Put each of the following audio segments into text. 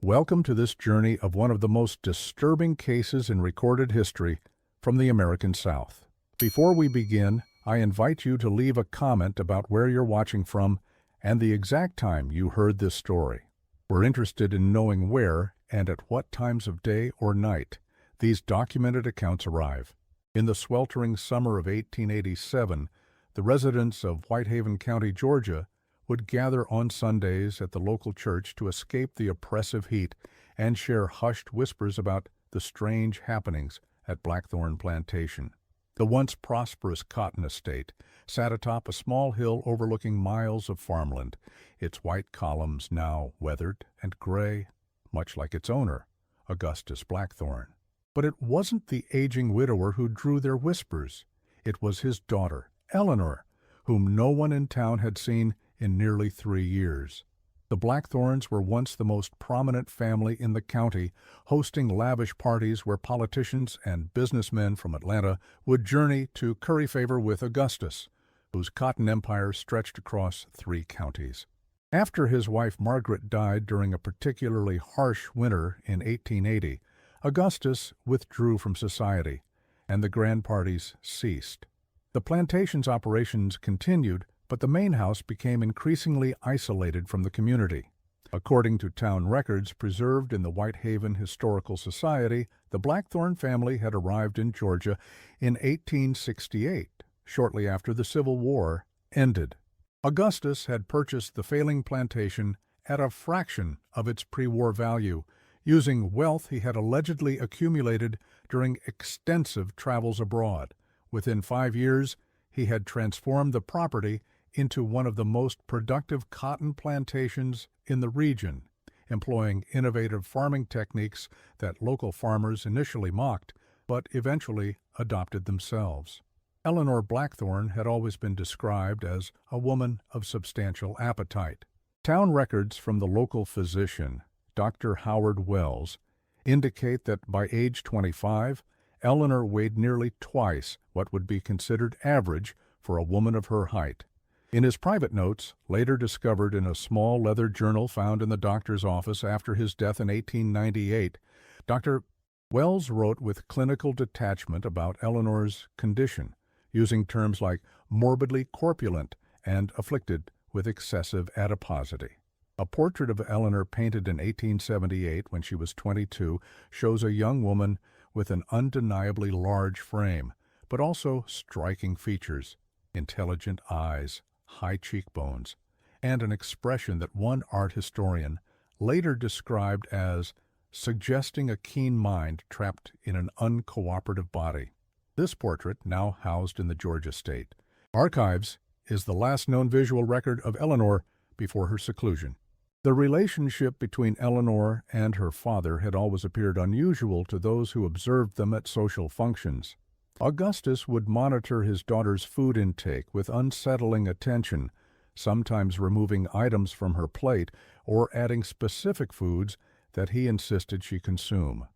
Welcome to this journey of one of the most disturbing cases in recorded history from the American South. Before we begin, I invite you to leave a comment about where you're watching from and the exact time you heard this story. We're interested in knowing where and at what times of day or night these documented accounts arrive. In the sweltering summer of 1887, the residents of Whitehaven County, Georgia, would gather on Sundays at the local church to escape the oppressive heat and share hushed whispers about the strange happenings at Blackthornne Plantation. The once prosperous cotton estate sat atop a small hill overlooking miles of farmland, its white columns now weathered and gray, much like its owner, Augustus Blackthornne. But it wasn't the aging widower who drew their whispers. It was his daughter, Eleanor, whom no one in town had seen in nearly 3 years. The Blackthornes were once the most prominent family in the county, hosting lavish parties where politicians and businessmen from Atlanta would journey to curry favor with Augustus, whose cotton empire stretched across 3 counties. After his wife Margaret died during a particularly harsh winter in 1880, Augustus withdrew from society, and the grand parties ceased. The plantation's operations continued, but the main house became increasingly isolated from the community. According to town records preserved in the Whitehaven Historical Society, the Blackthorne family had arrived in Georgia in 1868, shortly after the Civil War ended. Augustus had purchased the failing plantation at a fraction of its pre-war value, using wealth he had allegedly accumulated during extensive travels abroad. Within 5 years, he had transformed the property into one of the most productive cotton plantations in the region, employing innovative farming techniques that local farmers initially mocked, but eventually adopted themselves. Eleanor Blackthorne had always been described as a woman of substantial appetite. Town records from the local physician, Dr. Howard Wells, indicate that by age 25, Eleanor weighed nearly twice what would be considered average for a woman of her height. In his private notes, later discovered in a small leather journal found in the doctor's office after his death in 1898, Dr. Wells wrote with clinical detachment about Eleanor's condition, using terms like morbidly corpulent and afflicted with excessive adiposity. A portrait of Eleanor painted in 1878 when she was 22 shows a young woman with an undeniably large frame, but also striking features, intelligent eyes, high cheekbones, and an expression that one art historian later described as suggesting a keen mind trapped in an uncooperative body. This portrait, now housed in the Georgia State Archives, is the last known visual record of Eleanor before her seclusion. The relationship between Eleanor and her father had always appeared unusual to those who observed them at social functions. Augustus would monitor his daughter's food intake with unsettling attention, sometimes removing items from her plate or adding specific foods that he insisted she consume.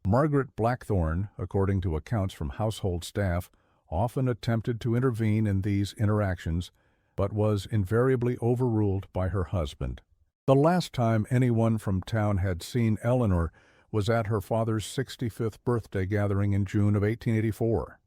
Margaret Blackthorne, according to accounts from household staff, often attempted to intervene in these interactions, but was invariably overruled by her husband. The last time anyone from town had seen Eleanor was at her father's 65th birthday gathering in June of 1884,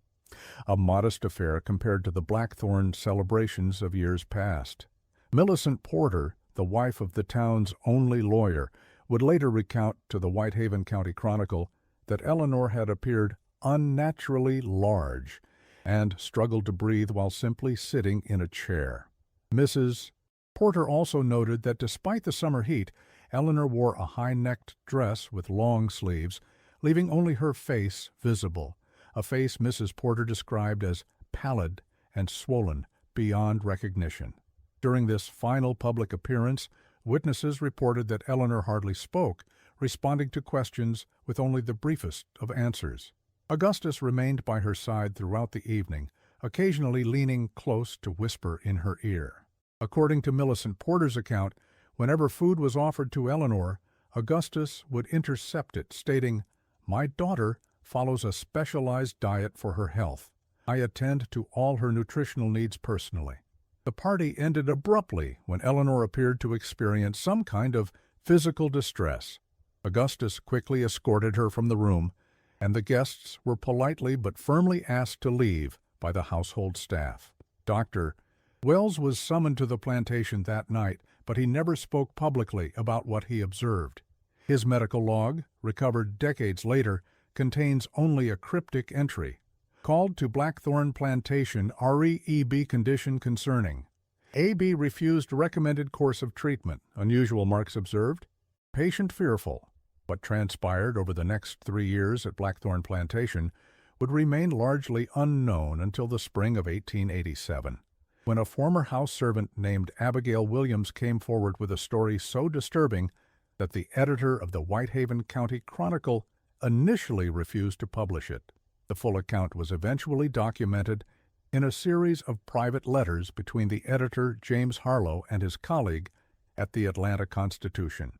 a modest affair compared to the Blackthorne celebrations of years past. Millicent Porter, the wife of the town's only lawyer, would later recount to the Whitehaven County Chronicle that Eleanor had appeared unnaturally large and struggled to breathe while simply sitting in a chair. Mrs. Porter also noted that despite the summer heat, Eleanor wore a high-necked dress with long sleeves, leaving only her face visible, a face Mrs. Porter described as pallid and swollen beyond recognition. During this final public appearance, witnesses reported that Eleanor hardly spoke, responding to questions with only the briefest of answers. Augustus remained by her side throughout the evening, occasionally leaning close to whisper in her ear. According to Millicent Porter's account, whenever food was offered to Eleanor, Augustus would intercept it, stating, "My daughter follows a specialized diet for her health. I attend to all her nutritional needs personally." The party ended abruptly when Eleanor appeared to experience some kind of physical distress. Augustus quickly escorted her from the room, and the guests were politely but firmly asked to leave by the household staff. Dr. Wells was summoned to the plantation that night, but he never spoke publicly about what he observed. His medical log, recovered decades later, contains only a cryptic entry. Called to Blackthornne Plantation, REEB condition concerning. AB refused recommended course of treatment, unusual marks observed. Patient fearful. What transpired over the next 3 years at Blackthornne Plantation would remain largely unknown until the spring of 1887, when a former house servant named Abigail Williams came forward with a story so disturbing that the editor of the Whitehaven County Chronicle initially refused to publish it. The full account was eventually documented in a series of private letters between the editor James Harlow and his colleague at the Atlanta Constitution.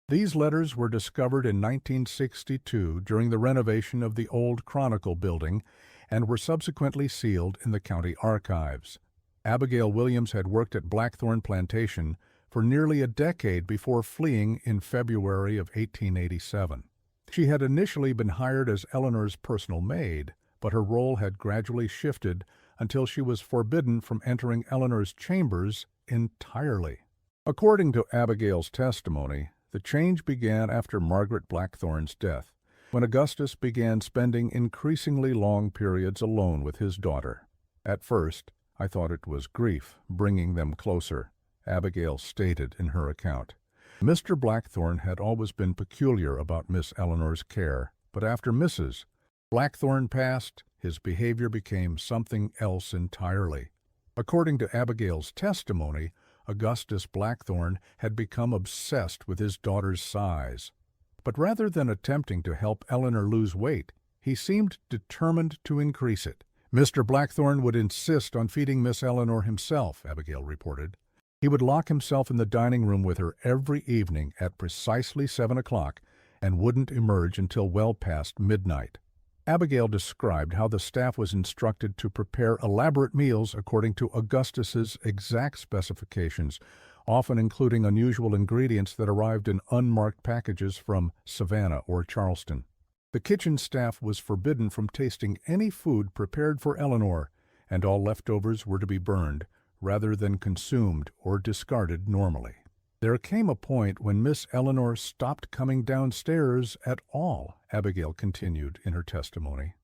These letters were discovered in 1962 during the renovation of the old Chronicle building and were subsequently sealed in the county archives. Abigail Williams had worked at Blackthornne Plantation for nearly a decade before fleeing in February of 1887. She had initially been hired as Eleanor's personal maid, but her role had gradually shifted until she was forbidden from entering Eleanor's chambers entirely. According to Abigail's testimony, the change began after Margaret Blackthorne's death, when Augustus began spending increasingly long periods alone with his daughter. At first, I thought it was grief bringing them closer, Abigail stated in her account. Mr. Blackthorne had always been peculiar about Miss Eleanor's care, but after Mrs. Blackthorne passed, his behavior became something else entirely. According to Abigail's testimony, Augustus Blackthorne had become obsessed with his daughter's size. But rather than attempting to help Eleanor lose weight, he seemed determined to increase it. Mr. Blackthorne would insist on feeding Miss Eleanor himself, Abigail reported. He would lock himself in the dining room with her every evening at precisely 7 o'clock and wouldn't emerge until well past midnight. Abigail described how the staff was instructed to prepare elaborate meals according to Augustus's exact specifications, often including unusual ingredients that arrived in unmarked packages from Savannah or Charleston. The kitchen staff was forbidden from tasting any food prepared for Eleanor, and all leftovers were to be burned, rather than consumed or discarded normally. There came a point when Miss Eleanor stopped coming downstairs at all, Abigail continued in her testimony.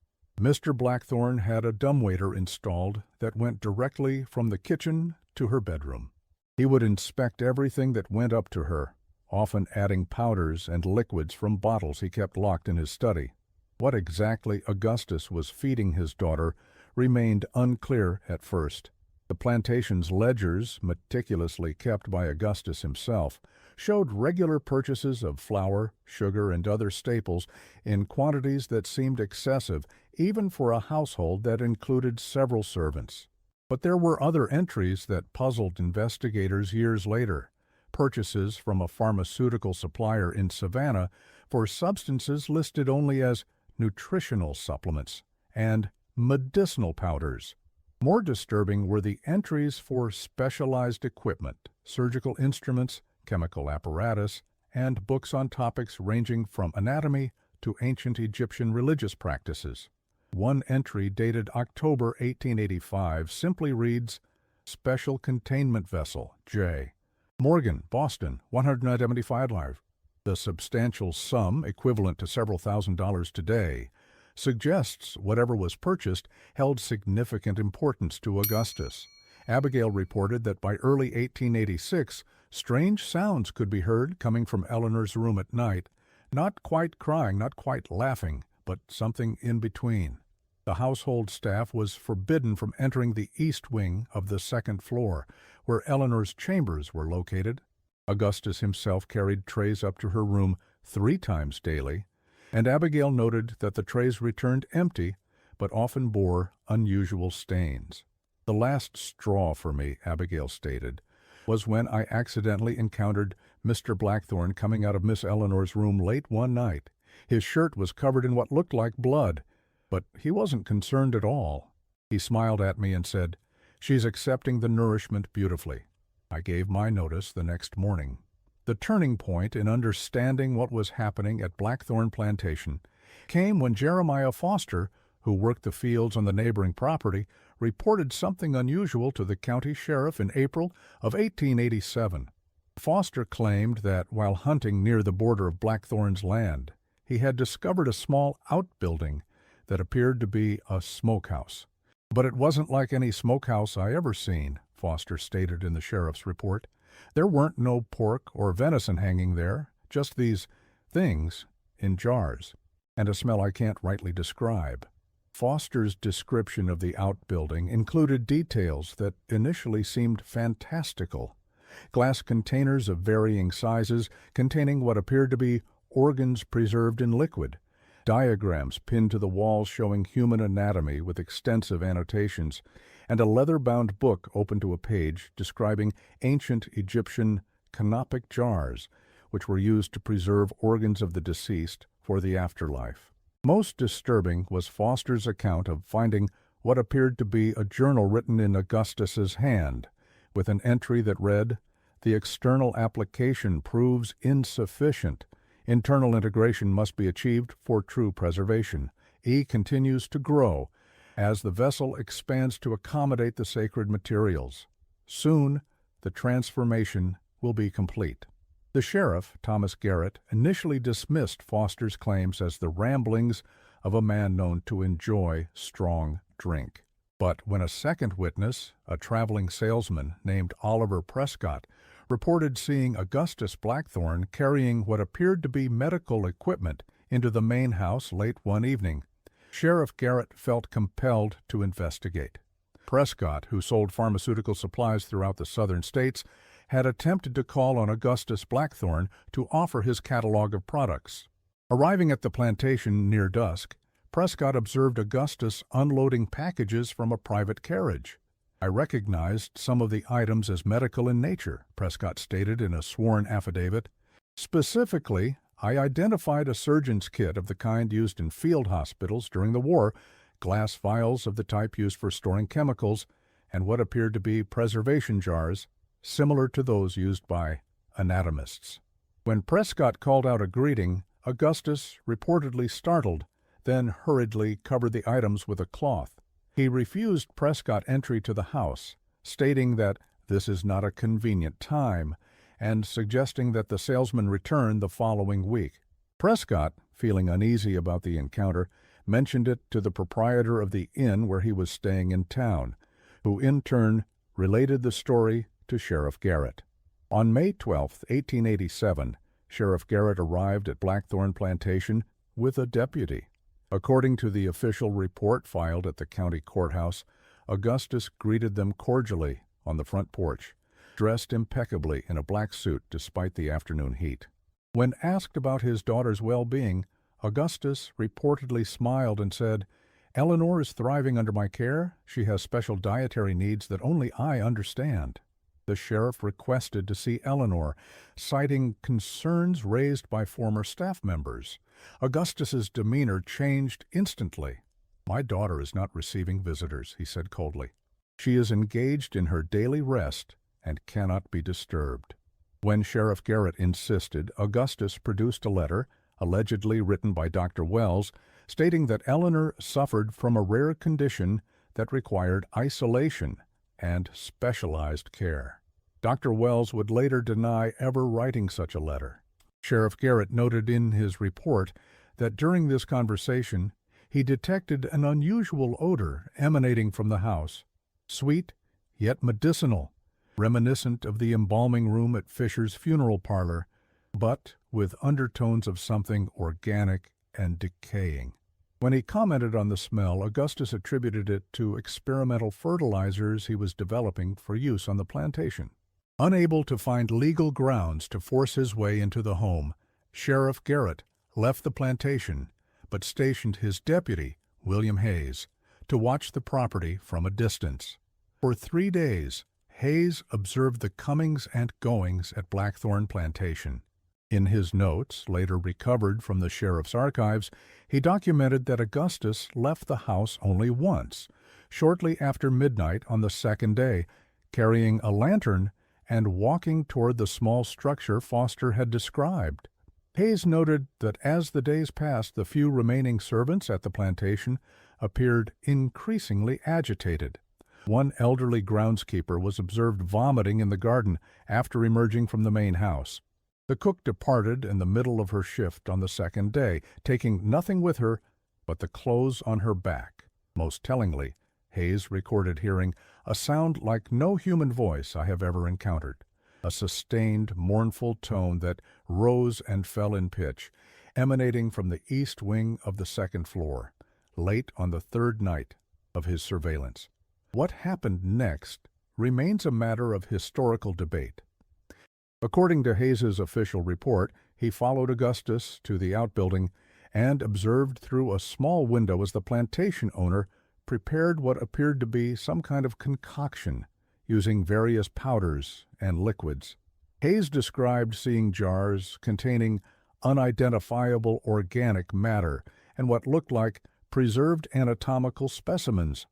Mr. Blackthorne had a dumbwaiter installed that went directly from the kitchen to her bedroom. He would inspect everything that went up to her, often adding powders and liquids from bottles he kept locked in his study. What exactly Augustus was feeding his daughter remained unclear at first. The plantation's ledgers, meticulously kept by Augustus himself, showed regular purchases of flour, sugar, and other staples in quantities that seemed excessive, even for a household that included several servants. But there were other entries that puzzled investigators years later. Purchases from a pharmaceutical supplier in Savannah for substances listed only as nutritional supplements and medicinal powders. More disturbing were the entries for specialized equipment, surgical instruments, chemical apparatus, and books on topics ranging from anatomy to ancient Egyptian religious practices. One entry dated October 1885 simply reads, Special Containment Vessel, J. Morgan, Boston, $175. The substantial sum, equivalent to several $1,000s today, suggests whatever was purchased held significant importance to Augustus. Abigail reported that by early 1886, strange sounds could be heard coming from Eleanor's room at night, not quite crying, not quite laughing, but something in between. The household staff was forbidden from entering the east wing of the second floor, where Eleanor's chambers were located. Augustus himself carried trays up to her room 3 times daily, and Abigail noted that the trays returned empty, but often bore unusual stains. The last straw for me, Abigail stated, was when I accidentally encountered Mr. Blackthorne coming out of Miss Eleanor's room late one night. His shirt was covered in what looked like blood, but he wasn't concerned at all. He smiled at me and said, "She's accepting the nourishment beautifully." I gave my notice the next morning. The turning point in understanding what was happening at Blackthornne Plantation came when Jeremiah Foster, who worked the fields on the neighboring property, reported something unusual to the county sheriff in April of 1887. Foster claimed that while hunting near the border of Blackthorne's land, he had discovered a small outbuilding that appeared to be a smokehouse. "But it wasn't like any smokehouse I ever seen," Foster stated in the sheriff's report. "There weren't no pork or venison hanging there, just these things in jars, and a smell I can't rightly describe." Foster's description of the outbuilding included details that initially seemed fantastical. Glass containers of varying sizes containing what appeared to be organs preserved in liquid, diagrams pinned to the walls showing human anatomy with extensive annotations, and a leather-bound book open to a page describing ancient Egyptian canopic jars, which were used to preserve organs of the deceased for the afterlife. Most disturbing was Foster's account of finding what appeared to be a journal written in Augustus's hand, with an entry that read, "The external application proves insufficient. Internal integration must be achieved for true preservation. E continues to grow as the vessel expands to accommodate the sacred materials. Soon, the transformation will be complete." The sheriff, Thomas Garrett, initially dismissed Foster's claims as the ramblings of a man known to enjoy strong drink. But when a second witness, a traveling salesman named Oliver Prescott, reported seeing Augustus Blackthorne carrying what appeared to be medical equipment into the main house late one evening, Sheriff Garrett felt compelled to investigate. Prescott, who sold pharmaceutical supplies throughout the southern states, had attempted to call on Augustus Blackthorne to offer his catalog of products. Arriving at the plantation near dusk, Prescott observed Augustus unloading packages from a private carriage. "I recognized some of the items as medical in nature," Prescott stated in a sworn affidavit. "Specifically, I identified a surgeon's kit of the kind used in field hospitals during the war, glass vials of the type used for storing chemicals, and what appeared to be preservation jars, similar to those used by anatomists." When Prescott called out a greeting, Augustus, reportedly startled, then hurriedly covered the items with a cloth. He refused Prescott entry to the house, stating that this is not a convenient time, and suggesting that the salesman return the following week. Prescott, feeling uneasy about the encounter, mentioned it to the proprietor of the inn where he was staying in town, who in turn related the story to Sheriff Garrett. On May 12, 1887, Sheriff Garrett arrived at Blackthornne Plantation with a deputy. According to the official report filed at the county courthouse, Augustus greeted them cordially on the front porch, dressed impeccably in a black suit despite the afternoon heat. When asked about his daughter's well-being, Augustus reportedly smiled and said, "Eleanor is thriving under my care. She has special dietary needs that only I understand." The sheriff requested to see Eleanor, citing concerns raised by former staff members. Augustus's demeanor changed instantly. "My daughter is not receiving visitors," he said coldly. "She is engaged in her daily rest and cannot be disturbed." When Sheriff Garrett insisted, Augustus produced a letter, allegedly written by Dr. Wells, stating that Eleanor suffered from a rare condition that required isolation and specialized care. Dr. Wells would later deny ever writing such a letter. Sheriff Garrett noted in his report that during this conversation, he detected an unusual odor emanating from the house, sweet yet medicinal, reminiscent of the embalming room at Fisher's funeral parlor, but with undertones of something organic and decaying. When he commented on the smell, Augustus attributed it to experimental fertilizers he was developing for use on the plantation. Unable to find legal grounds to force his way into the home, Sheriff Garrett left the plantation, but stationed his deputy, William Hayes, to watch the property from a distance. For 3 days, Hayes observed the comings and goings at Blackthornne Plantation. In his notes, later recovered from the sheriff's archives, he documented that Augustus left the house only once, shortly after midnight on the second day, carrying a lantern and walking toward the small structure Foster had described. Hayes noted that as the days passed, the few remaining servants at the plantation appeared increasingly agitated. One elderly groundskeeper was observed vomiting in the garden after emerging from the main house. The cook departed in the middle of her shift on the second day, taking nothing with her but the clothes on her back. Most tellingly, Hayes recorded hearing a sound like no human voice I have ever encountered, a sustained, mournful tone that rose and fell in pitch, emanating from the east wing of the second floor, late on the third night of his surveillance. What happened next remains a matter of historical debate. According to Hayes's official report, he followed Augustus to the outbuilding and observed through a small window as the plantation owner prepared what appeared to be some kind of concoction using various powders and liquids. Hayes described seeing jars containing unidentifiable organic matter and what looked like preserved anatomical specimens.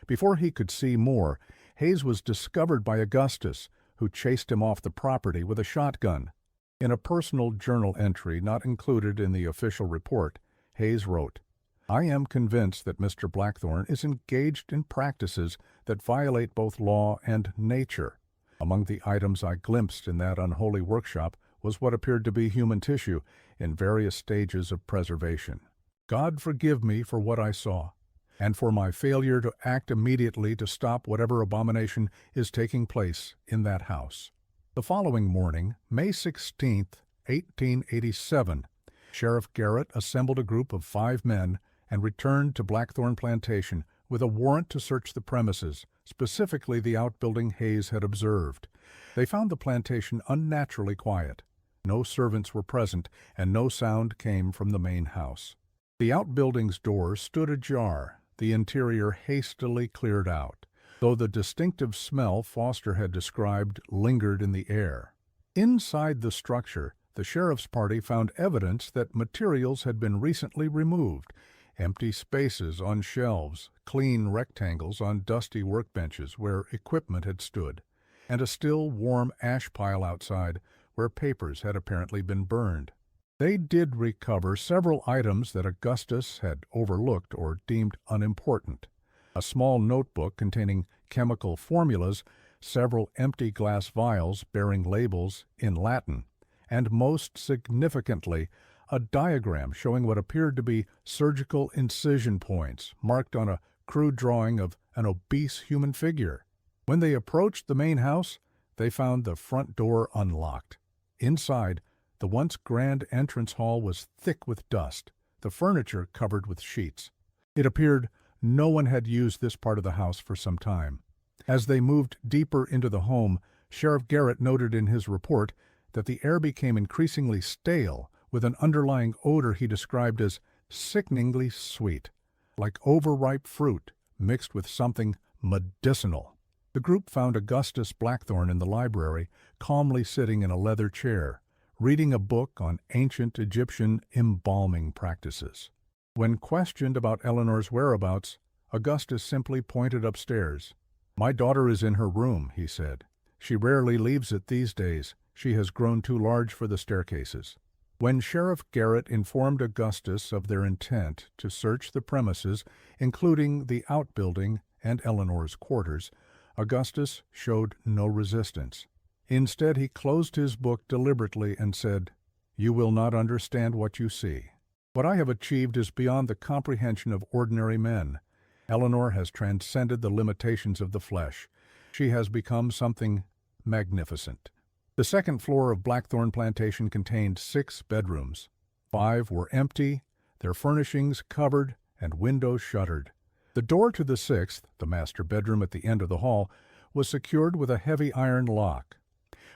Before he could see more, Hayes was discovered by Augustus, who chased him off the property with a shotgun. In a personal journal entry not included in the official report, Hayes wrote, "I am convinced that Mr. Blackthornne is engaged in practices that violate both law and nature. Among the items I glimpsed in that unholy workshop was what appeared to be human tissue in various stages of preservation. God forgive me for what I saw, and for my failure to act immediately to stop whatever abomination is taking place in that house." The following morning, May 16, 1887, Sheriff Garrett assembled a group of 5 men and returned to Blackthornne Plantation with a warrant to search the premises, specifically the outbuilding Hayes had observed. They found the plantation unnaturally quiet. No servants were present, and no sound came from the main house. The outbuilding's door stood ajar, the interior hastily cleared out, though the distinctive smell Foster had described lingered in the air. Inside the structure, the sheriff's party found evidence that materials had been recently removed: empty spaces on shelves, clean rectangles on dusty workbenches where equipment had stood, and a still warm ash pile outside where papers had apparently been burned. They did recover several items that Augustus had overlooked or deemed unimportant: a small notebook containing chemical formulas, several empty glass vials bearing labels in Latin, and most significantly, a diagram showing what appeared to be surgical incision points marked on a crude drawing of an obese human figure. When they approached the main house, they found the front door unlocked. Inside, the once grand entrance hall was thick with dust, the furniture covered with sheets. It appeared no one had used this part of the house for some time. As they moved deeper into the home, Sheriff Garrett noted in his report that the air became increasingly stale, with an underlying odor he described as sickeningly sweet, like overripe fruit mixed with something medicinal. The group found Augustus Blackthornne in the library, calmly sitting in a leather chair, reading a book on ancient Egyptian embalming practices. When questioned about Eleanor's whereabouts, Augustus simply pointed upstairs. "My daughter is in her room," he said. "She rarely leaves it these days. She has grown too large for the staircases." When Sheriff Garrett informed Augustus of their intent to search the premises, including the outbuilding and Eleanor's quarters, Augustus showed no resistance. Instead, he closed his book deliberately and said, "You will not understand what you see. What I have achieved is beyond the comprehension of ordinary men. Eleanor has transcended the limitations of the flesh. She has become something magnificent." The second floor of Blackthornne Plantation contained 6 bedrooms. 5 were empty, their furnishings covered and windows shuttered. The door to the 6th, the master bedroom at the end of the hall, was secured with a heavy iron lock.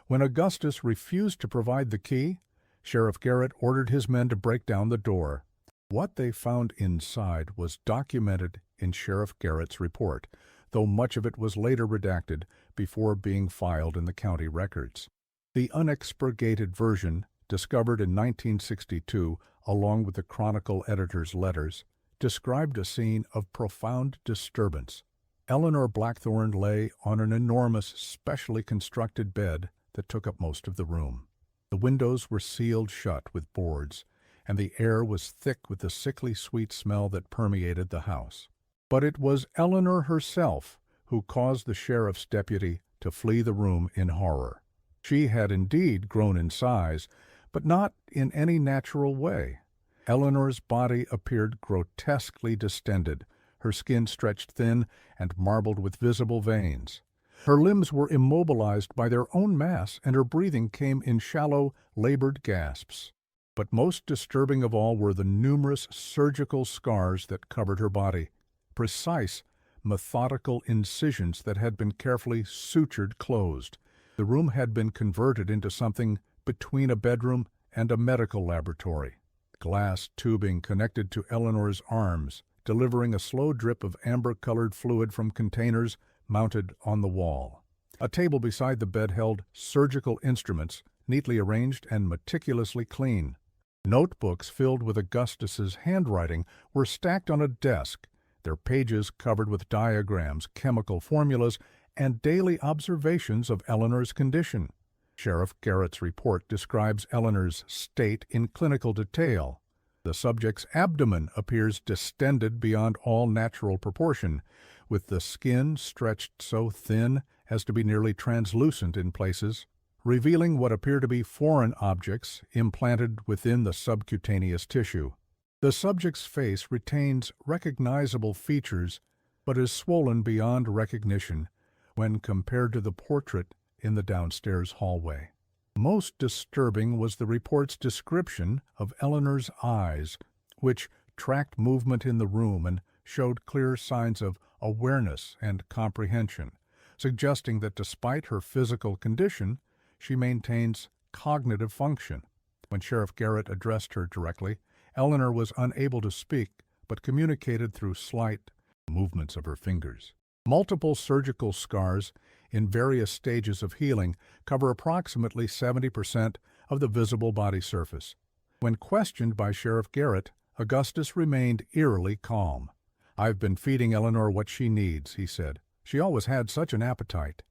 When Augustus refused to provide the key, Sheriff Garrett ordered his men to break down the door. What they found inside was documented in Sheriff Garrett's report, though much of it was later redacted before being filed in the county records. The unexpurgated version, discovered in 1962 along with the Chronicle editor's letters, described a scene of profound disturbance. Eleanor Blackthornne lay on an enormous, specially constructed bed that took up most of the room. The windows were sealed shut with boards, and the air was thick with the sickly sweet smell that permeated the house. But it was Eleanor herself who caused the sheriff's deputy to flee the room in horror. She had indeed grown in size, but not in any natural way. Eleanor's body appeared grotesquely distended, her skin stretched thin and marbled with visible veins. Her limbs were immobilized by their own mass, and her breathing came in shallow, labored gasps. But most disturbing of all were the numerous surgical scars that covered her body, precise, methodical incisions that had been carefully sutured closed. The room had been converted into something between a bedroom and a medical laboratory. Glass tubing connected to Eleanor's arms, delivering a slow drip of amber-colored fluid from containers mounted on the wall. A table beside the bed held surgical instruments, neatly arranged and meticulously clean. Notebooks filled with Augustus's handwriting were stacked on a desk, their pages covered with diagrams, chemical formulas, and daily observations of Eleanor's condition. Sheriff Garrett's report describes Eleanor's state in clinical detail. The subject's abdomen appears distended beyond all natural proportion, with the skin stretched so thin as to be nearly translucent in places, revealing what appear to be foreign objects implanted within the subcutaneous tissue. The subject's face retains recognizable features, but is swollen beyond recognition when compared to the portrait in the downstairs hallway. Most disturbing was the report's description of Eleanor's eyes, which tracked movement in the room and showed clear signs of awareness and comprehension, suggesting that despite her physical condition, she maintains cognitive function. When Sheriff Garrett addressed her directly, Eleanor was unable to speak, but communicated through slight movements of her fingers. Multiple surgical scars in various stages of healing cover approximately 70% of the visible body surface. When questioned by Sheriff Garrett, Augustus remained eerily calm. "I've been feeding Eleanor what she needs," he said. "She always had such an appetite.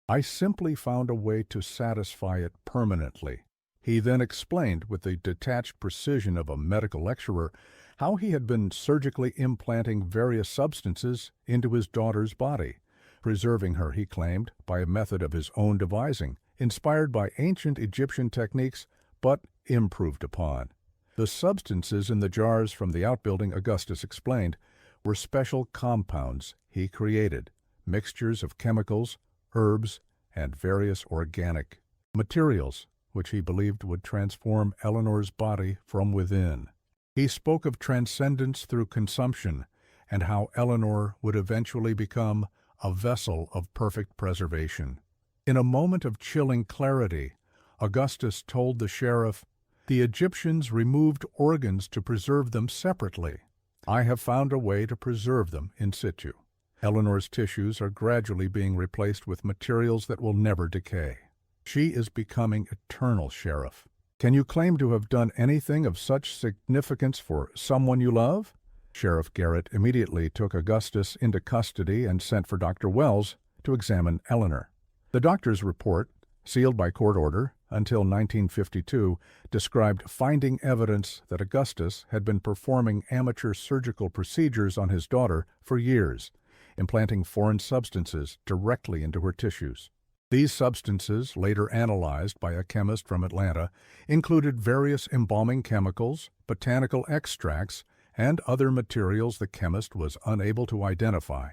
I simply found a way to satisfy it permanently." He then explained, with the detached precision of a medical lecturer, how he had been surgically implanting various substances into his daughter's body, preserving her, he claimed, by a method of his own devising, inspired by ancient Egyptian techniques, but improved upon. The substances in the jars from the outbuilding, Augustus explained, were special compounds he created, mixtures of chemicals, herbs, and various organic materials, which he believed would transform Eleanor's body from within. He spoke of transcendence through consumption, and how Eleanor would eventually become a vessel of perfect preservation. In a moment of chilling clarity, Augustus told the sheriff, "The Egyptians removed organs to preserve them separately. I have found a way to preserve them in situ. Eleanor's tissues are gradually being replaced with materials that will never decay. She is becoming eternal, Sheriff. Can you claim to have done anything of such significance for someone you love?" Sheriff Garrett immediately took Augustus into custody and sent for Dr. Wells to examine Eleanor. The doctor's report, sealed by court order until 1952, described finding evidence that Augustus had been performing amateur surgical procedures on his daughter for years, implanting foreign substances directly into her tissues. These substances, later analyzed by a chemist from Atlanta, included various embalming chemicals, botanical extracts, and other materials the chemist was unable to identify.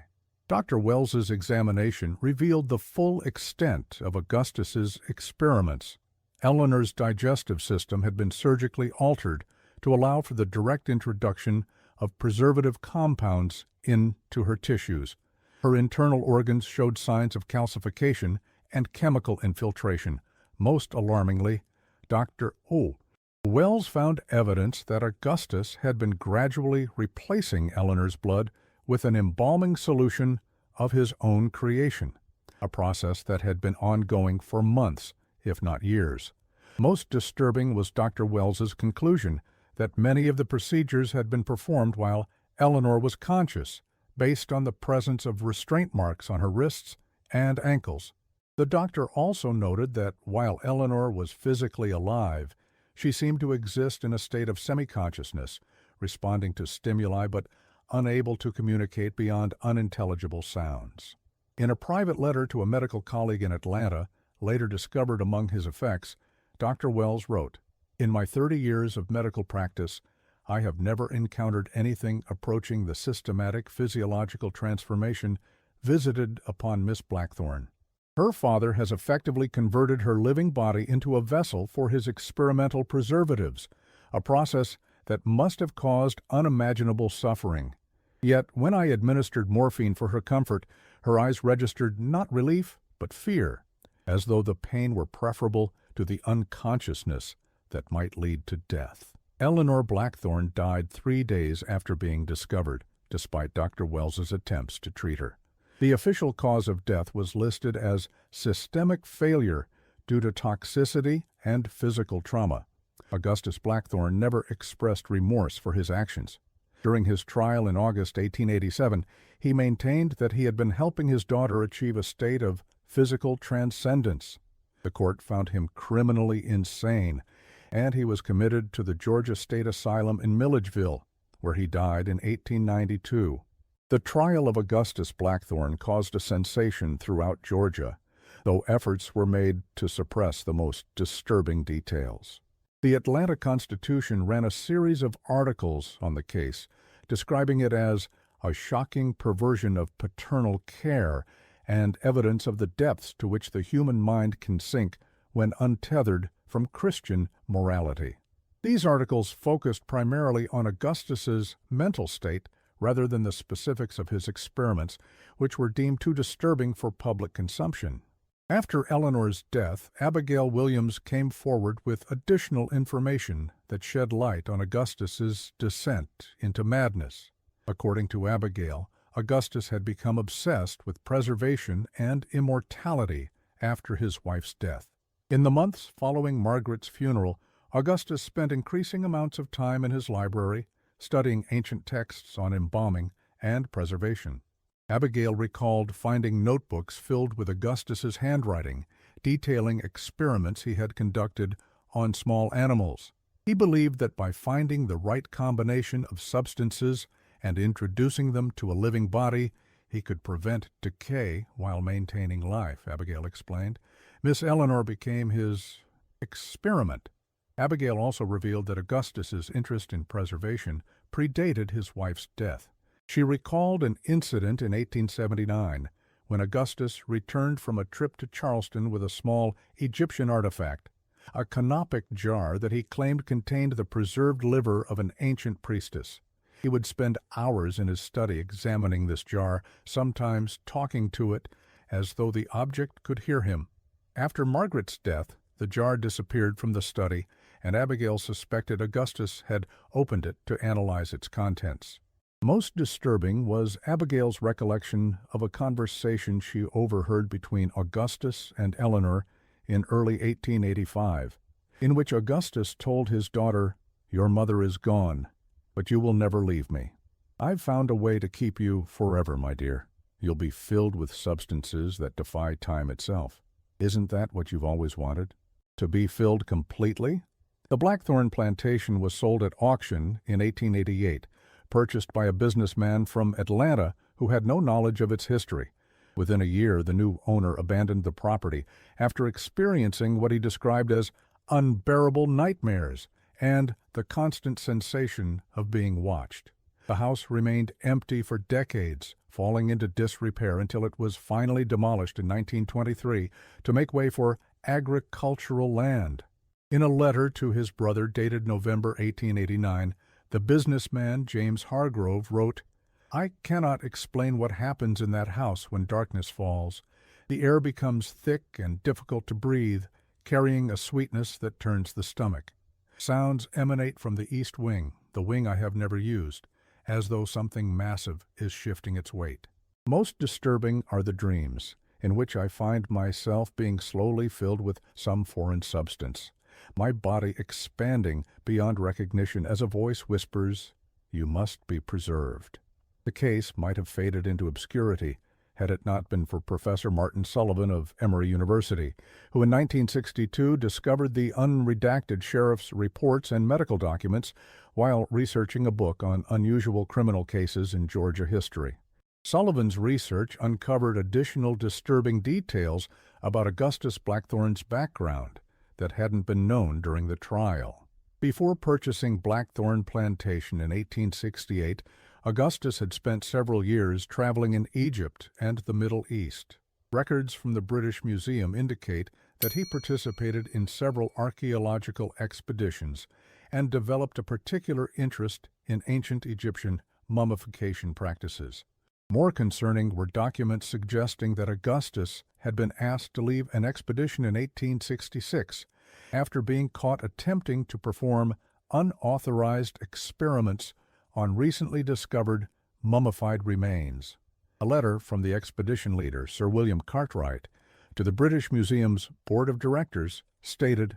Dr. Wells's examination revealed the full extent of Augustus's experiments. Eleanor's digestive system had been surgically altered to allow for the direct introduction of preservative compounds into her tissues. Her internal organs showed signs of calcification and chemical infiltration. Most alarmingly, Dr. Wells found evidence that Augustus had been gradually replacing Eleanor's blood with an embalming solution of his own creation, a process that had been ongoing for months, if not years. Most disturbing was Dr. Wells's conclusion that many of the procedures had been performed while Eleanor was conscious, based on the presence of restraint marks on her wrists and ankles. The doctor also noted that while Eleanor was physically alive, she seemed to exist in a state of semi-consciousness, responding to stimuli but unable to communicate beyond unintelligible sounds. In a private letter to a medical colleague in Atlanta, later discovered among his effects, Dr. Wells wrote, "In my 30 years of medical practice, I have never encountered anything approaching the systematic physiological transformation visited upon Miss Blackthornne. Her father has effectively converted her living body into a vessel for his experimental preservatives, a process that must have caused unimaginable suffering. Yet when I administered morphine for her comfort, her eyes registered not relief, but fear, as though the pain were preferable to the unconsciousness that might lead to death." Eleanor Blackthornne died 3 days after being discovered, despite Dr. Wells's attempts to treat her. The official cause of death was listed as systemic failure due to toxicity and physical trauma. Augustus Blackthornne never expressed remorse for his actions. During his trial in August 1887, he maintained that he had been helping his daughter achieve a state of physical transcendence. The court found him criminally insane, and he was committed to the Georgia State Asylum in Milledgeville, where he died in 1892. The trial of Augustus Blackthornne caused a sensation throughout Georgia, though efforts were made to suppress the most disturbing details. The Atlanta Constitution ran a series of articles on the case, describing it as a shocking perversion of paternal care and evidence of the depths to which the human mind can sink when untethered from Christian morality. These articles focused primarily on Augustus's mental state rather than the specifics of his experiments, which were deemed too disturbing for public consumption. After Eleanor's death, Abigail Williams came forward with additional information that shed light on Augustus's descent into madness. According to Abigail, Augustus had become obsessed with preservation and immortality after his wife's death. In the months following Margaret's funeral, Augustus spent increasing amounts of time in his library, studying ancient texts on embalming and preservation. Abigail recalled finding notebooks filled with Augustus's handwriting, detailing experiments he had conducted on small animals. He believed that by finding the right combination of substances and introducing them to a living body, he could prevent decay while maintaining life, Abigail explained. Miss Eleanor became his experiment. Abigail also revealed that Augustus's interest in preservation predated his wife's death. She recalled an incident in 1879 when Augustus returned from a trip to Charleston with a small Egyptian artifact, a canopic jar that he claimed contained the preserved liver of an ancient priestess. He would spend hours in his study examining this jar, sometimes talking to it as though the object could hear him. After Margaret's death, the jar disappeared from the study, and Abigail suspected Augustus had opened it to analyze its contents. Most disturbing was Abigail's recollection of a conversation she overheard between Augustus and Eleanor in early 1885, in which Augustus told his daughter, "Your mother is gone, but you will never leave me. I've found a way to keep you forever, my dear. You'll be filled with substances that defy time itself. Isn't that what you've always wanted? To be filled completely?" The Blackthornne plantation was sold at auction in 1888, purchased by a businessman from Atlanta who had no knowledge of its history. Within a year, the new owner abandoned the property after experiencing what he described as unbearable nightmares and the constant sensation of being watched. The house remained empty for decades, falling into disrepair until it was finally demolished in 1923 to make way for agricultural land. In a letter to his brother dated November 1889, the businessman James Hargrove wrote, "I cannot explain what happens in that house when darkness falls. The air becomes thick and difficult to breathe, carrying a sweetness that turns the stomach. Sounds emanate from the east wing, the wing I have never used, as though something massive is shifting its weight. Most disturbing are the dreams, in which I find myself being slowly filled with some foreign substance, my body expanding beyond recognition as a voice whispers, 'You must be preserved.'" The case might have faded into obscurity had it not been for Professor Martin Sullivan of Emory University, who in 1962 discovered the unredacted sheriff's reports and medical documents while researching a book on unusual criminal cases in Georgia history. Sullivan's research uncovered additional disturbing details about Augustus Blackthorne's background that hadn't been known during the trial. Before purchasing Blackthornne Plantation in 1868, Augustus had spent several years traveling in Egypt and the Middle East. Records from the British Museum indicate that he participated in several archaeological expeditions and developed a particular interest in ancient Egyptian mummification practices. More concerning were documents suggesting that Augustus had been asked to leave an expedition in 1866 after being caught attempting to perform unauthorized experiments on recently discovered mummified remains. A letter from the expedition leader, Sir William Cartwright, to the British Museum's Board of Directors stated,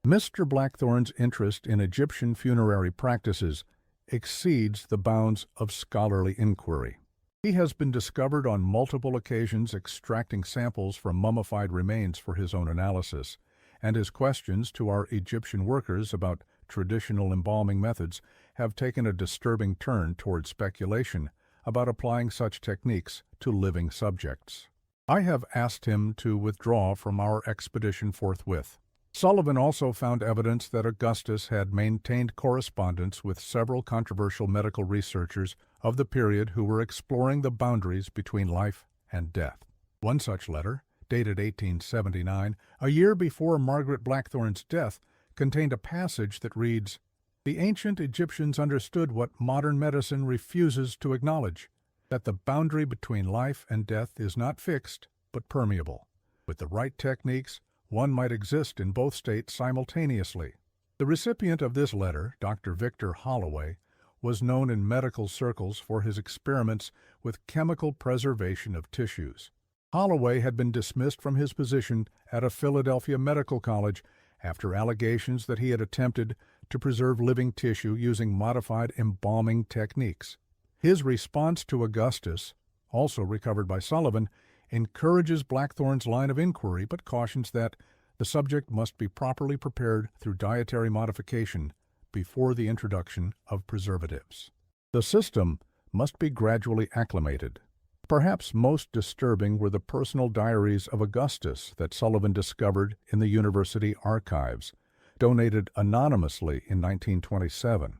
"Mr. Blackthorne's interest in Egyptian funerary practices exceeds the bounds of scholarly inquiry. He has been discovered on multiple occasions extracting samples from mummified remains for his own analysis, and his questions to our Egyptian workers about traditional embalming methods have taken a disturbing turn toward speculation about applying such techniques to living subjects. I have asked him to withdraw from our expedition forthwith." Sullivan also found evidence that Augustus had maintained correspondence with several controversial medical researchers of the period who were exploring the boundaries between life and death. One such letter, dated 1879, a year before Margaret Blackthorne's death, contained a passage that reads, "The ancient Egyptians understood what modern medicine refuses to acknowledge, that the boundary between life and death is not fixed, but permeable. With the right techniques, one might exist in both states simultaneously." The recipient of this letter, Dr. Victor Holloway, was known in medical circles for his experiments with chemical preservation of tissues. Holloway had been dismissed from his position at a Philadelphia medical college after allegations that he had attempted to preserve living tissue using modified embalming techniques. His response to Augustus, also recovered by Sullivan, encourages Blackthorne's line of inquiry but cautions that the subject must be properly prepared through dietary modification before the introduction of preservatives. The system must be gradually acclimated. Perhaps most disturbing were the personal diaries of Augustus that Sullivan discovered in the university archives, donated anonymously in 1927.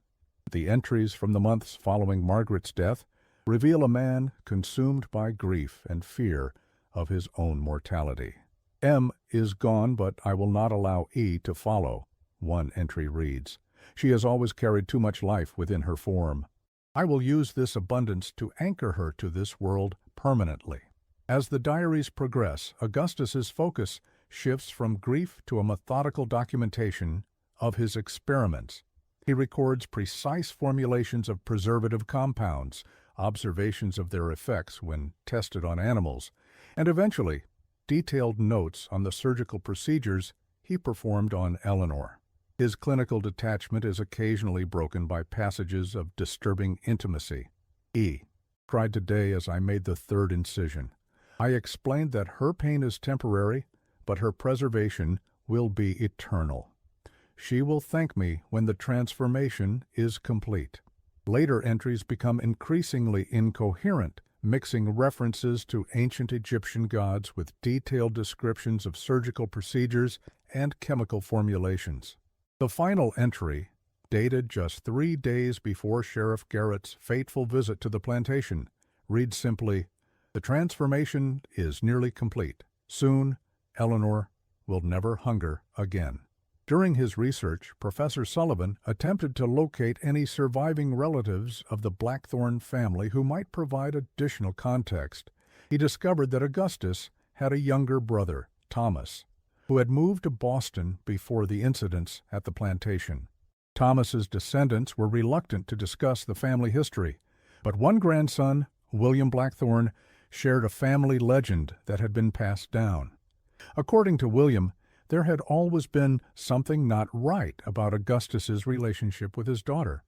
The entries from the months following Margaret's death reveal a man consumed by grief and fear of his own mortality. "M is gone, but I will not allow E to follow," one entry reads. "She has always carried too much life within her form. I will use this abundance to anchor her to this world permanently." As the diaries progress, Augustus's focus shifts from grief to a methodical documentation of his experiments. He records precise formulations of preservative compounds, observations of their effects when tested on animals, and eventually detailed notes on the surgical procedures he performed on Eleanor. His clinical detachment is occasionally broken by passages of disturbing intimacy. "E cried today as I made the third incision. I explained that her pain is temporary, but her preservation will be eternal. She will thank me when the transformation is complete." Later entries become increasingly incoherent, mixing references to ancient Egyptian gods with detailed descriptions of surgical procedures and chemical formulations. The final entry, dated just 3 days before Sheriff Garrett's fateful visit to the plantation, reads simply, "The transformation is nearly complete. Soon, Eleanor will never hunger again." During his research, Professor Sullivan attempted to locate any surviving relatives of the Blackthorne family who might provide additional context. He discovered that Augustus had a younger brother, Thomas, who had moved to Boston before the incidents at the plantation. Thomas's descendants were reluctant to discuss the family history, but one grandson, William Blackthorne, shared a family legend that had been passed down. According to William, there had always been something not right about Augustus's relationship with his daughter.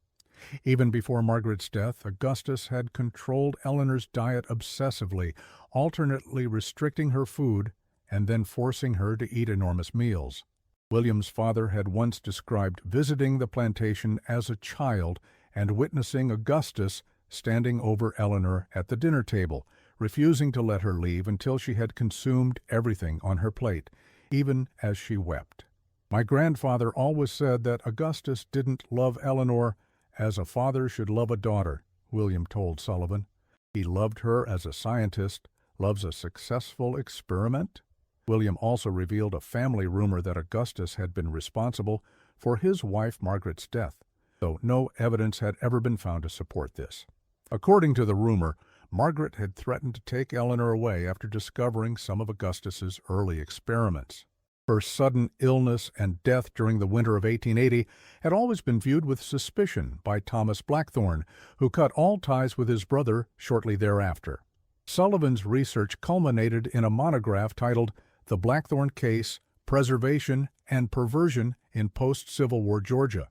Even before Margaret's death, Augustus had controlled Eleanor's diet obsessively, alternately restricting her food and then forcing her to eat enormous meals. William's father had once described visiting the plantation as a child and witnessing Augustus standing over Eleanor at the dinner table, refusing to let her leave until she had consumed everything on her plate, even as she wept. My grandfather always said that Augustus didn't love Eleanor as a father should love a daughter, William told Sullivan. He loved her as a scientist loves a successful experiment. William also revealed a family rumor that Augustus had been responsible for his wife Margaret's death, though no evidence had ever been found to support this. According to the rumor, Margaret had threatened to take Eleanor away after discovering some of Augustus's early experiments. Her sudden illness and death during the winter of 1880 had always been viewed with suspicion by Thomas Blackthornne, who cut all ties with his brother shortly thereafter. Sullivan's research culminated in a monograph titled The Blackthornne Case, Preservation and Perversion in Post-Civil War Georgia,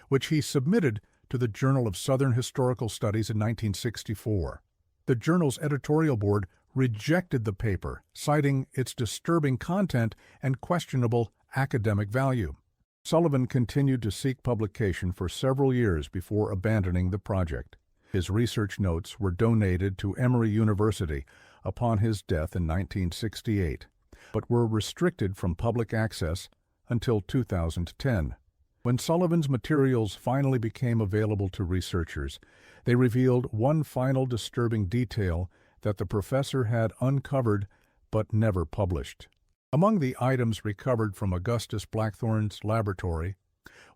which he submitted to the Journal of Southern Historical Studies in 1964. The journal's editorial board rejected the paper, citing its disturbing content and questionable academic value. Sullivan continued to seek publication for several years before abandoning the project. His research notes were donated to Emory University upon his death in 1968, but were restricted from public access until 2010. When Sullivan's materials finally became available to researchers, they revealed one final disturbing detail that the professor had uncovered but never published. Among the items recovered from Augustus Blackthorne's laboratory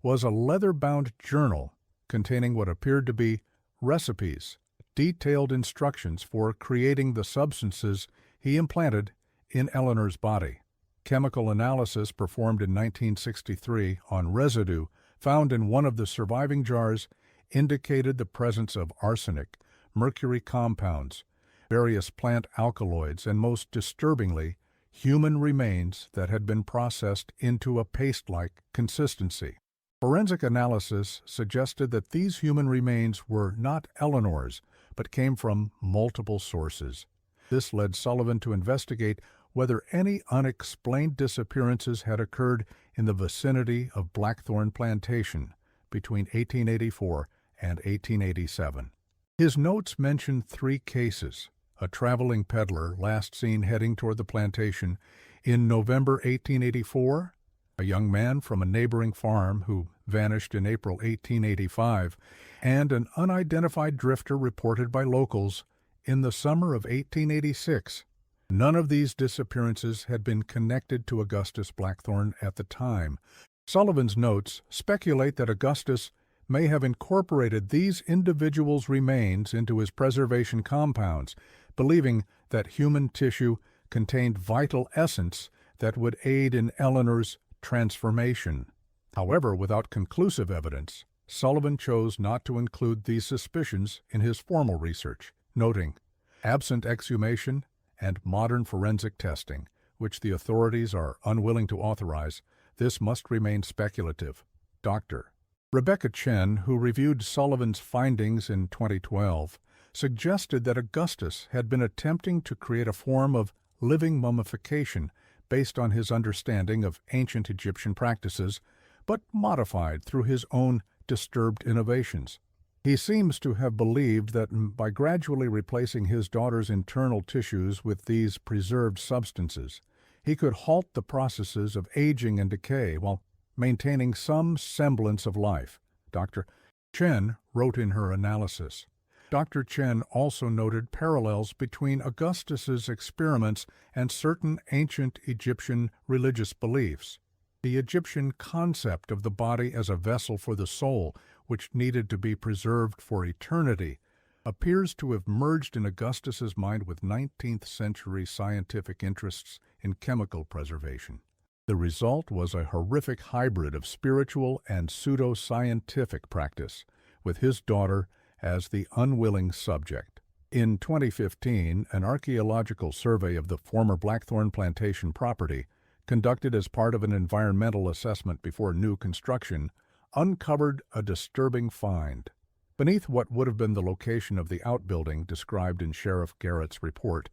was a leather-bound journal containing what appeared to be recipes, detailed instructions for creating the substances he implanted in Eleanor's body. Chemical analysis performed in 1963 on residue found in one of the surviving jars indicated the presence of arsenic, mercury compounds, various plant alkaloids, and most disturbingly, human remains that had been processed into a paste-like consistency. Forensic analysis suggested that these human remains were not Eleanor's, but came from multiple sources. This led Sullivan to investigate whether any unexplained disappearances had occurred in the vicinity of Blackthornne Plantation between 1884 and 1887. His notes mention 3 cases: a traveling peddler last seen heading toward the plantation in November 1884, a young man from a neighboring farm who vanished in April 1885, and an unidentified drifter reported by locals in the summer of 1886. None of these disappearances had been connected to Augustus Blackthornne at the time. Sullivan's notes speculate that Augustus may have incorporated these individuals' remains into his preservation compounds, believing that human tissue contained vital essence that would aid in Eleanor's transformation. However, without conclusive evidence, Sullivan chose not to include these suspicions in his formal research, noting, absent exhumation and modern forensic testing, which the authorities are unwilling to authorize, this must remain speculative. Dr. Rebecca Chen, who reviewed Sullivan's findings in 2012, suggested that Augustus had been attempting to create a form of living mummification based on his understanding of ancient Egyptian practices, but modified through his own disturbed innovations. He seems to have believed that by gradually replacing his daughter's internal tissues with these preserved substances, he could halt the processes of aging and decay while maintaining some semblance of life. Dr. Chen wrote in her analysis. Dr. Chen also noted parallels between Augustus's experiments and certain ancient Egyptian religious beliefs. The Egyptian concept of the body as a vessel for the soul, which needed to be preserved for eternity, appears to have merged in Augustus's mind with 19th century scientific interests in chemical preservation. The result was a horrific hybrid of spiritual and pseudo-scientific practice, with his daughter as the unwilling subject. In 2015, an archaeological survey of the former Blackthornne Plantation property, conducted as part of an environmental assessment before new construction, uncovered a disturbing find. Beneath what would have been the location of the outbuilding described in Sheriff Garrett's report,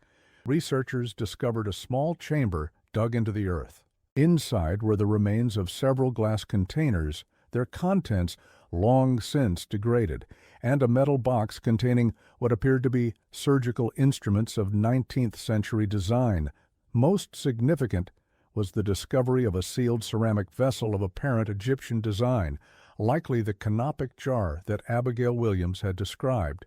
researchers discovered a small chamber dug into the earth. Inside were the remains of several glass containers, their contents long since degraded, and a metal box containing what appeared to be surgical instruments of 19th century design. Most significant was the discovery of a sealed ceramic vessel of apparent Egyptian design, likely the canopic jar that Abigail Williams had described.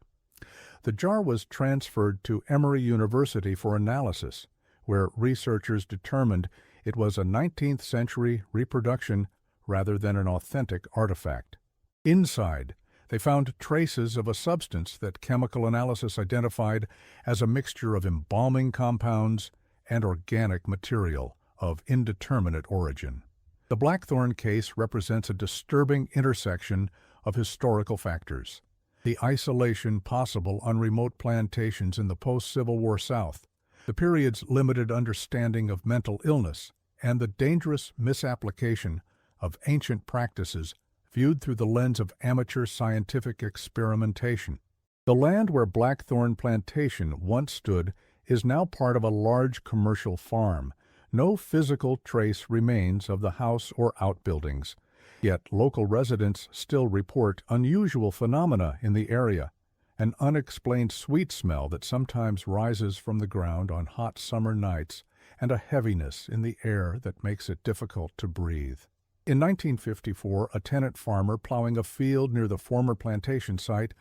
The jar was transferred to Emory University for analysis, where researchers determined it was a 19th century reproduction rather than an authentic artifact. Inside, they found traces of a substance that chemical analysis identified as a mixture of embalming compounds and organic material of indeterminate origin. The Blackthornne case represents a disturbing intersection of historical factors: the isolation possible on remote plantations in the post-Civil War South, the period's limited understanding of mental illness, and the dangerous misapplication of ancient practices viewed through the lens of amateur scientific experimentation. The land where Blackthornne Plantation once stood is now part of a large commercial farm. No physical trace remains of the house or outbuildings, yet local residents still report unusual phenomena in the area: an unexplained sweet smell that sometimes rises from the ground on hot summer nights, and a heaviness in the air that makes it difficult to breathe. In 1954, a tenant farmer plowing a field near the former plantation site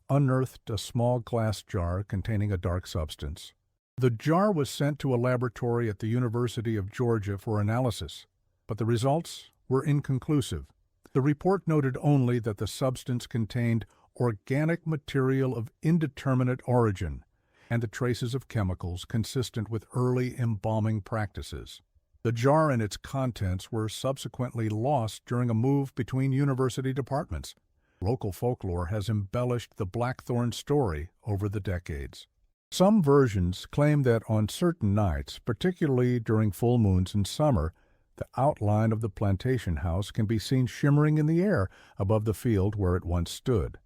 unearthed a small glass jar containing a dark substance. The jar was sent to a laboratory at the University of Georgia for analysis, but the results were inconclusive. The report noted only that the substance contained organic material of indeterminate origin and the traces of chemicals consistent with early embalming practices. The jar and its contents were subsequently lost during a move between university departments. Local folklore has embellished the Blackthornne story over the decades. Some versions claim that on certain nights, particularly during full moons in summer, the outline of the plantation house can be seen shimmering in the air above the field where it once stood.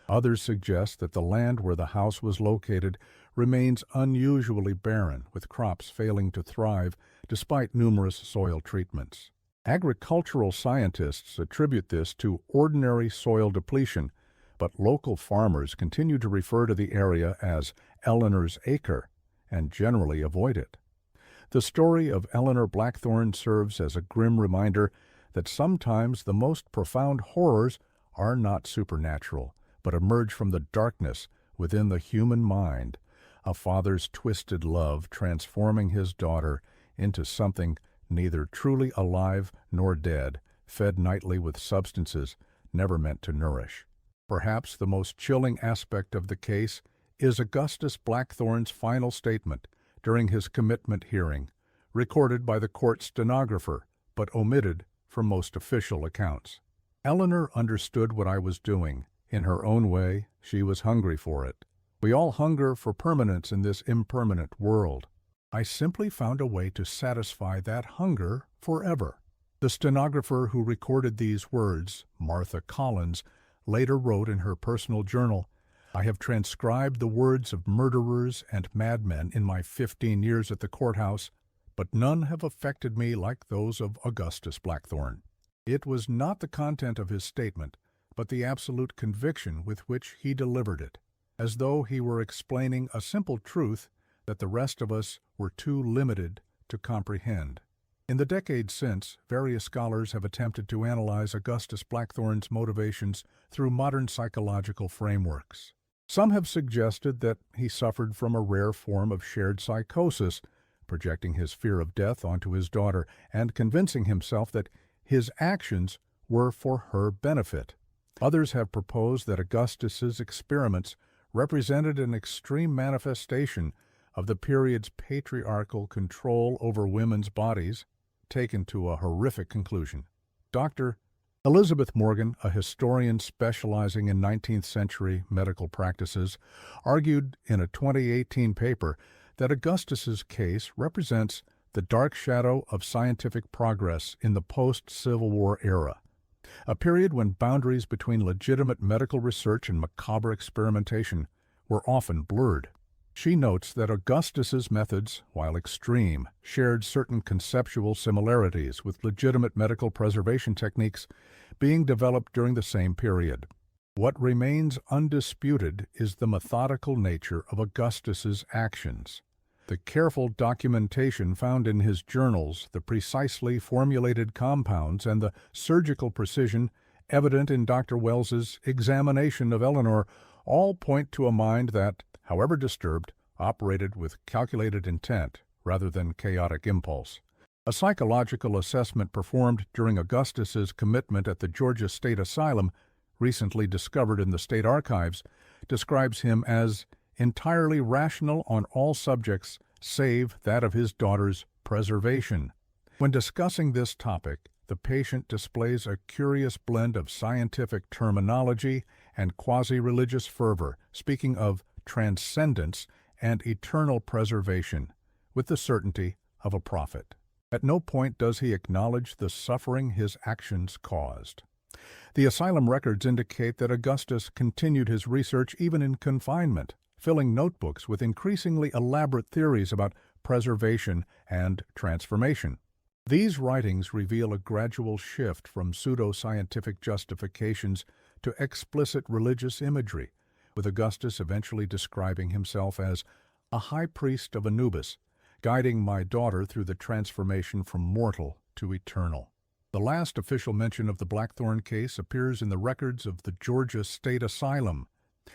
Others suggest that the land where the house was located remains unusually barren, with crops failing to thrive despite numerous soil treatments. Agricultural scientists attribute this to ordinary soil depletion, but local farmers continue to refer to the area as Eleanor's Acre and generally avoid it. The story of Eleanor Blackthornne serves as a grim reminder that sometimes the most profound horrors are not supernatural, but emerge from the darkness within the human mind. A father's twisted love transforming his daughter into something neither truly alive nor dead, fed nightly with substances never meant to nourish. Perhaps the most chilling aspect of the case is Augustus Blackthorne's final statement during his commitment hearing, recorded by the court stenographer, but omitted from most official accounts. Eleanor understood what I was doing. In her own way, she was hungry for it. We all hunger for permanence in this impermanent world. I simply found a way to satisfy that hunger forever. The stenographer who recorded these words, Martha Collins, later wrote in her personal journal, "I have transcribed the words of murderers and madmen in my 15 years at the courthouse, but none have affected me like those of Augustus Blackthornne." It was not the content of his statement, but the absolute conviction with which he delivered it, as though he were explaining a simple truth that the rest of us were too limited to comprehend. In the decades since, various scholars have attempted to analyze Augustus Blackthorne's motivations through modern psychological frameworks. Some have suggested that he suffered from a rare form of shared psychosis, projecting his fear of death onto his daughter and convincing himself that his actions were for her benefit. Others have proposed that Augustus's experiments represented an extreme manifestation of the period's patriarchal control over women's bodies, taken to a horrific conclusion. Dr. Elizabeth Morgan, a historian specializing in 19th century medical practices, argued in a 2018 paper that Augustus's case represents the dark shadow of scientific progress in the post-Civil War era. a period when boundaries between legitimate medical research and macabre experimentation were often blurred. She notes that Augustus's methods, while extreme, shared certain conceptual similarities with legitimate medical preservation techniques being developed during the same period. What remains undisputed is the methodical nature of Augustus's actions. The careful documentation found in his journals, the precisely formulated compounds, and the surgical precision evident in Dr. Wells's examination of Eleanor all point to a mind that, however disturbed, operated with calculated intent rather than chaotic impulse. A psychological assessment performed during Augustus's commitment at the Georgia State Asylum, recently discovered in the state archives, describes him as entirely rational on all subjects save that of his daughter's preservation. When discussing this topic, the patient displays a curious blend of scientific terminology and quasi-religious fervor, speaking of transcendence and eternal preservation, with the certainty of a prophet. At no point does he acknowledge the suffering his actions caused. The asylum records indicate that Augustus continued his research even in confinement, filling notebooks with increasingly elaborate theories about preservation and transformation. These writings reveal a gradual shift from pseudo-scientific justifications to explicit religious imagery, with Augustus eventually describing himself as a high priest of Anubis, guiding my daughter through the transformation from mortal to eternal. The last official mention of the Blackthornne case appears in the records of the Georgia State Asylum.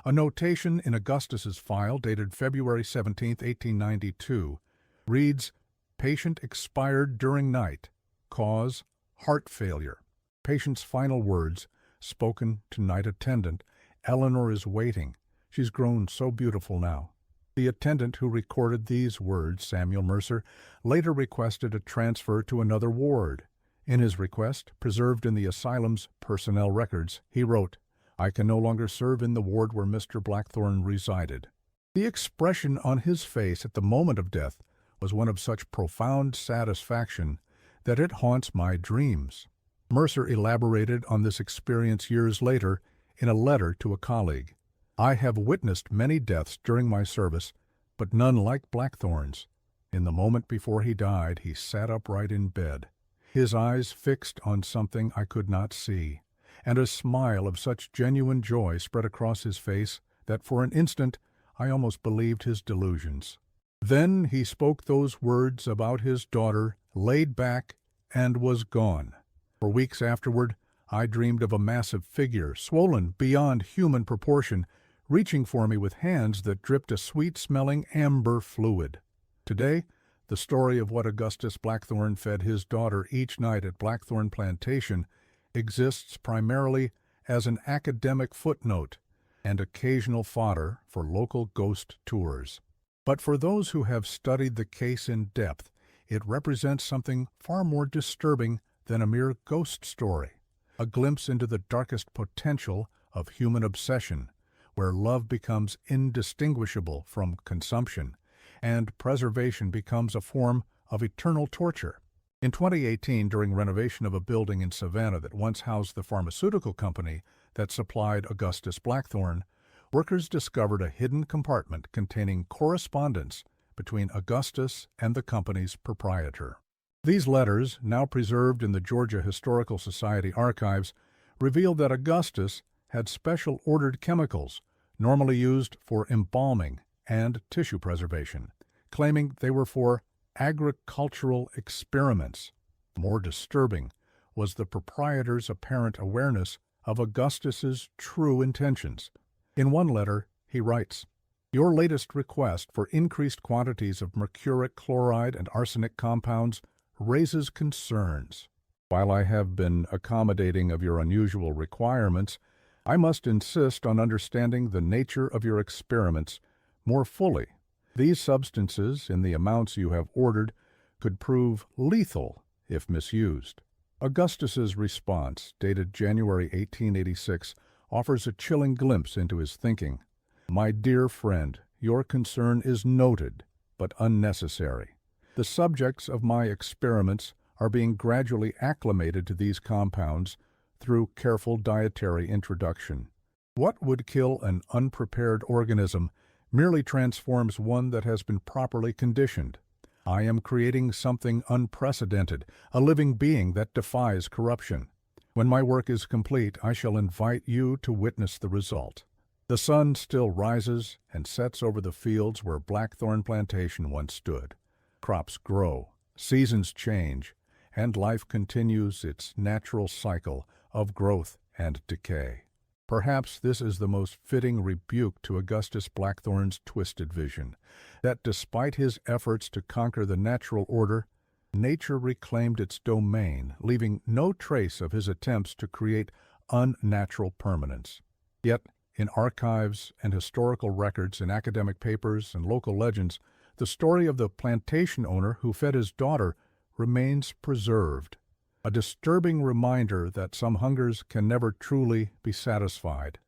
A notation in Augustus's file dated February 17, 1892, reads, "Patient expired during night. Cause, heart failure." Patient's final words, spoken to night attendant, "Eleanor is waiting. She's grown so beautiful now." The attendant who recorded these words, Samuel Mercer, later requested a transfer to another ward. In his request, preserved in the asylum's personnel records, he wrote, "I can no longer serve in the ward where Mr. Blackthornne resided." The expression on his face at the moment of death was one of such profound satisfaction that it haunts my dreams. Mercer elaborated on this experience years later in a letter to a colleague. "I have witnessed many deaths during my service, but none like Blackthorne's. In the moment before he died, he sat upright in bed, his eyes fixed on something I could not see, and a smile of such genuine joy spread across his face that for an instant I almost believed his delusions. Then he spoke those words about his daughter, laid back, and was gone. For weeks afterward, I dreamed of a massive figure, swollen beyond human proportion, reaching for me with hands that dripped a sweet-smelling amber fluid. Today, the story of what Augustus Blackthorne fed his daughter each night at Blackthornne Plantation exists primarily as an academic footnote and occasional fodder for local ghost tours. But for those who have studied the case in depth, it represents something far more disturbing than a mere ghost story, a glimpse into the darkest potential of human obsession, where love becomes indistinguishable from consumption, and preservation becomes a form of eternal torture. In 2018, during renovation of a building in Savannah that once housed the pharmaceutical company that supplied Augustus Blackthorne, workers discovered a hidden compartment containing correspondence between Augustus and the company's proprietor. These letters, now preserved in the Georgia Historical Society archives, reveal that Augustus had special ordered chemicals, normally used for embalming and tissue preservation, claiming they were for agricultural experiments. More disturbing was the proprietor's apparent awareness of Augustus's true intentions. In one letter, he writes, "Your latest request for increased quantities of mercuric chloride and arsenic compounds raises concerns. While I have been accommodating of your unusual requirements, I must insist on understanding the nature of your experiments more fully. These substances, in the amounts you have ordered, could prove lethal if misused." Augustus's response, dated January 1886, offers a chilling glimpse into his thinking. "My dear friend, your concern is noted, but unnecessary. The subjects of my experiments are being gradually acclimated to these compounds through careful dietary introduction. What would kill an unprepared organism merely transforms one that has been properly conditioned. I am creating something unprecedented, a living being that defies corruption. When my work is complete, I shall invite you to witness the result. The sun still rises and sets over the fields where Blackthornne Plantation once stood. Crops grow, seasons change, and life continues its natural cycle of growth and decay. Perhaps this is the most fitting rebuke to Augustus Blackthorne's twisted vision, that despite his efforts to conquer the natural order, nature reclaimed its domain, leaving no trace of his attempts to create unnatural permanence. Yet, in archives and historical records, in academic papers and local legends, the story of the plantation owner who fed his daughter remains preserved, a disturbing reminder that some hungers can never truly be satisfied.